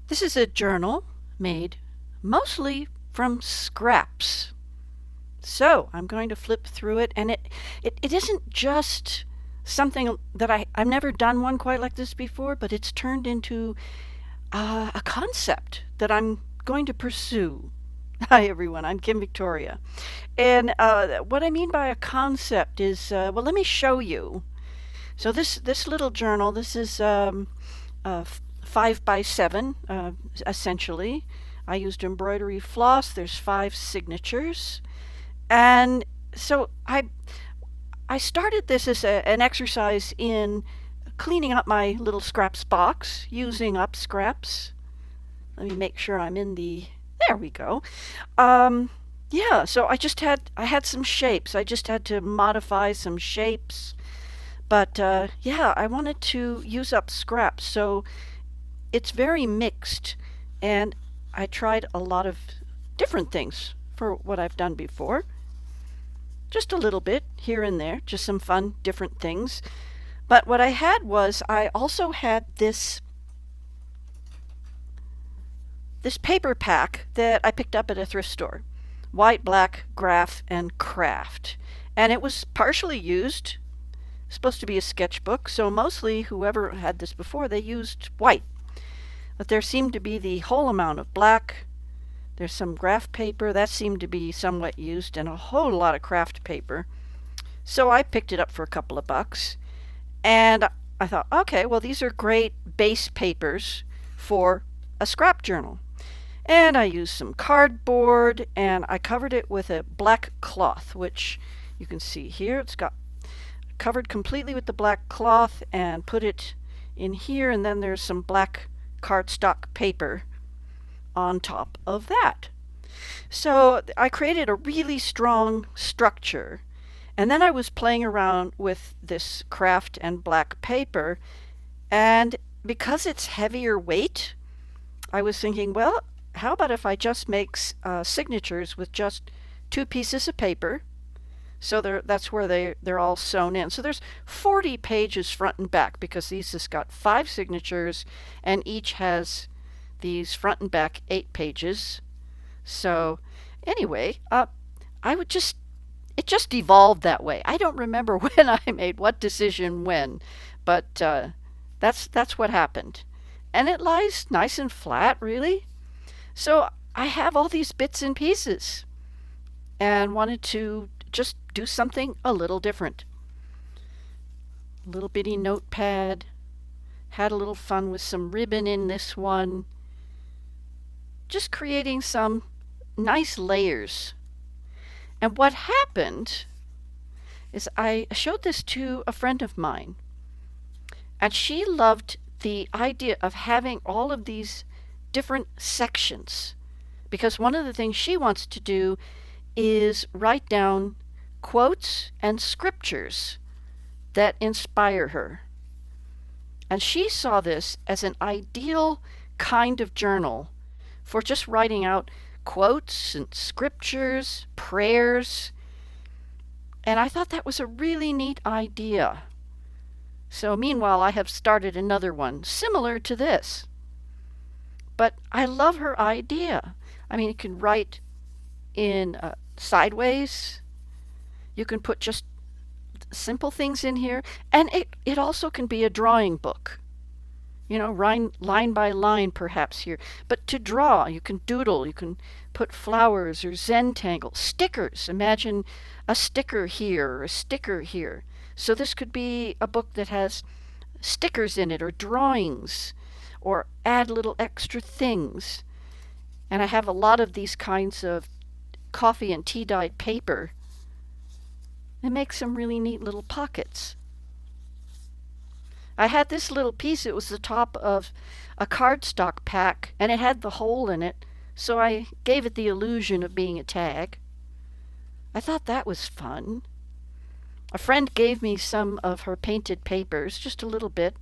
This is a journal made mostly from scraps. So I'm going to flip through it, and it isn't just something that I've never done one quite like this before, but it's turned into a concept that I'm going to pursue. Hi, everyone. I'm Kim Victoria. And what I mean by a concept is, well, let me show you. So this little journal, this is 5 by 7, essentially. I used embroidery floss. There's 5 signatures, and so I started this as an exercise in cleaning up my little scraps box, using up scraps. Let me make sure I'm in the. There we go. Um, yeah, so I had some shapes. I just had to modify some shapes. But yeah, I wanted to use up scraps, so it's very mixed, and I tried a lot of different things for what I've done before. Just a little bit here and there, just some fun, different things. But what I had was I also had this paper pack that I picked up at a thrift store. White, black, graph, and craft. And it was partially used, supposed to be a sketchbook, so mostly whoever had this before, they used white. But there seemed to be the whole amount of black. There's some graph paper that seemed to be somewhat used, and a whole lot of craft paper. So I picked it up for a couple of bucks, and I thought, okay, well, these are great base papers for a scrap journal. And I used some cardboard, and I covered it with a black cloth, which you can see here. It's got covered completely with the black cloth, and put it in here, and then there's some black cardstock paper on top of that. So I created a really strong structure. And then I was playing around with this craft and black paper. And because it's heavier weight, I was thinking, well, how about if I just make signatures with just 2 pieces of paper? So that's where they're all sewn in. So there's 40 pages front and back because these has got 5 signatures, and each has these front and back 8 pages. So anyway, I would just it just evolved that way. I don't remember when I made what decision when, but that's what happened, and it lies nice and flat, really. So I have all these bits and pieces, and wanted to just do something a little different. Little bitty notepad. Had a little fun with some ribbon in this one. Just creating some nice layers. And what happened is I showed this to a friend of mine, and she loved the idea of having all of these different sections, because one of the things she wants to do is write down quotes and scriptures that inspire her. And she saw this as an ideal kind of journal for just writing out quotes and scriptures, prayers. And I thought that was a really neat idea. So, meanwhile, I have started another one similar to this. But I love her idea. I mean, you can write in sideways. You can put just simple things in here. And it also can be a drawing book. You know, line by line perhaps here. But to draw, you can doodle, you can put flowers or Zentangle, stickers. Imagine a sticker here or a sticker here. So this could be a book that has stickers in it or drawings or add little extra things. And I have a lot of these kinds of coffee and tea dyed paper. It makes some really neat little pockets. I had this little piece, it was the top of a cardstock pack, and it had the hole in it, so I gave it the illusion of being a tag. I thought that was fun. A friend gave me some of her painted papers, just a little bit,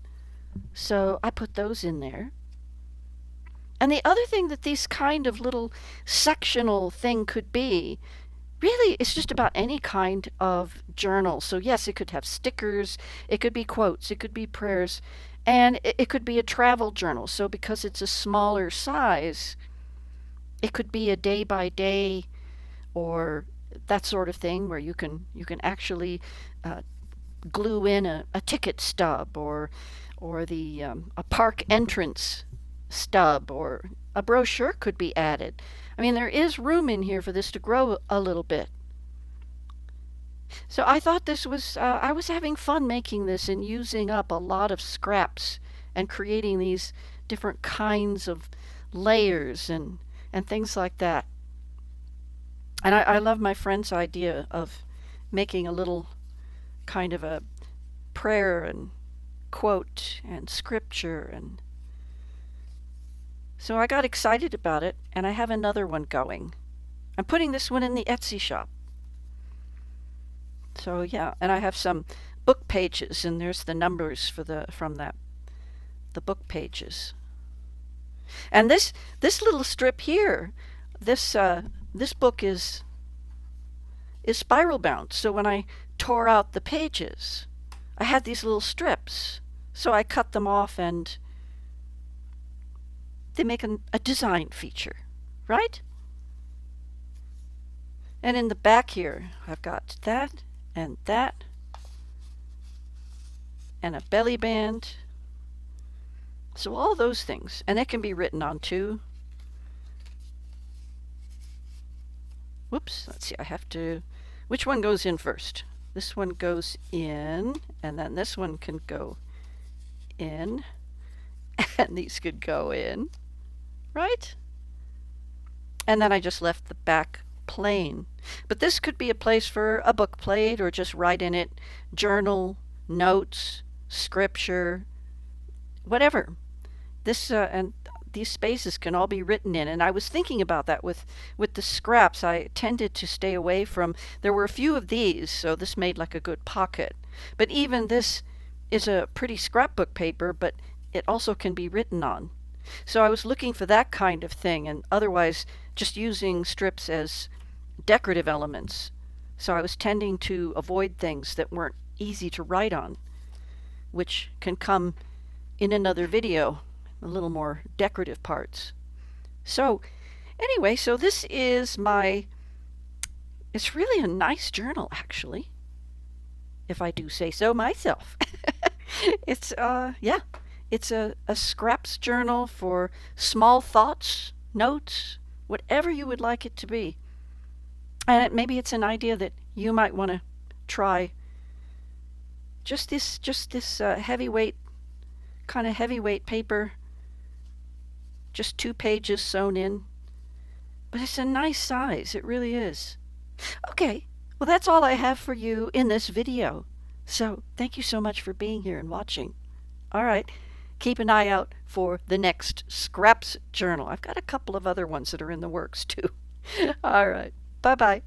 so I put those in there. And the other thing that these kind of little sectional thing could be, really, it's just about any kind of journal. So yes, it could have stickers, it could be quotes, it could be prayers, And it could be a travel journal. So because it's a smaller size, it could be a day by day or that sort of thing where you can actually uh, glue in a ticket stub or the a park entrance stub or a brochure could be added. I mean, there is room in here for this to grow a little bit. So I thought this was, I was having fun making this and using up a lot of scraps and creating these different kinds of layers and things like that. And I love my friend's idea of making a little kind of a prayer and quote and scripture. And so I got excited about it, and I have another one going. I'm putting this one in the Etsy shop. So yeah, and I have some book pages, and there's the numbers for the book pages. And this little strip here, this book is spiral bound. So when I tore out the pages, I had these little strips. So I cut them off, and they make a design feature, right? And in the back here, I've got that and that and a belly band. So all those things, and it can be written on too. Whoops, let's see, I have to, which one goes in first? This one goes in, and then this one can go in, and these could go in, right? And then I just left the back plain. But this could be a place for a book plate or just write in it journal, notes, scripture, whatever. This and these spaces can all be written in. And I was thinking about that with the scraps. I tended to stay away from, there were a few of these, so this made like a good pocket. But even this is a pretty scrapbook paper, but it also can be written on. So I was looking for that kind of thing, and otherwise just using strips as decorative elements. So I was tending to avoid things that weren't easy to write on, which can come in another video, a little more decorative parts. So anyway, so this is it's really a nice journal, actually, if I do say so myself. It's, yeah, it's a scraps journal for small thoughts, notes, whatever you would like it to be. And maybe it's an idea that you might want to try. Just this heavyweight, kind of heavyweight paper, just 2 pages sewn in. But it's a nice size, it really is. Okay, well, that's all I have for you in this video. So thank you so much for being here and watching. All right, keep an eye out for the next Scraps journal. I've got a couple of other ones that are in the works too. All right, bye-bye.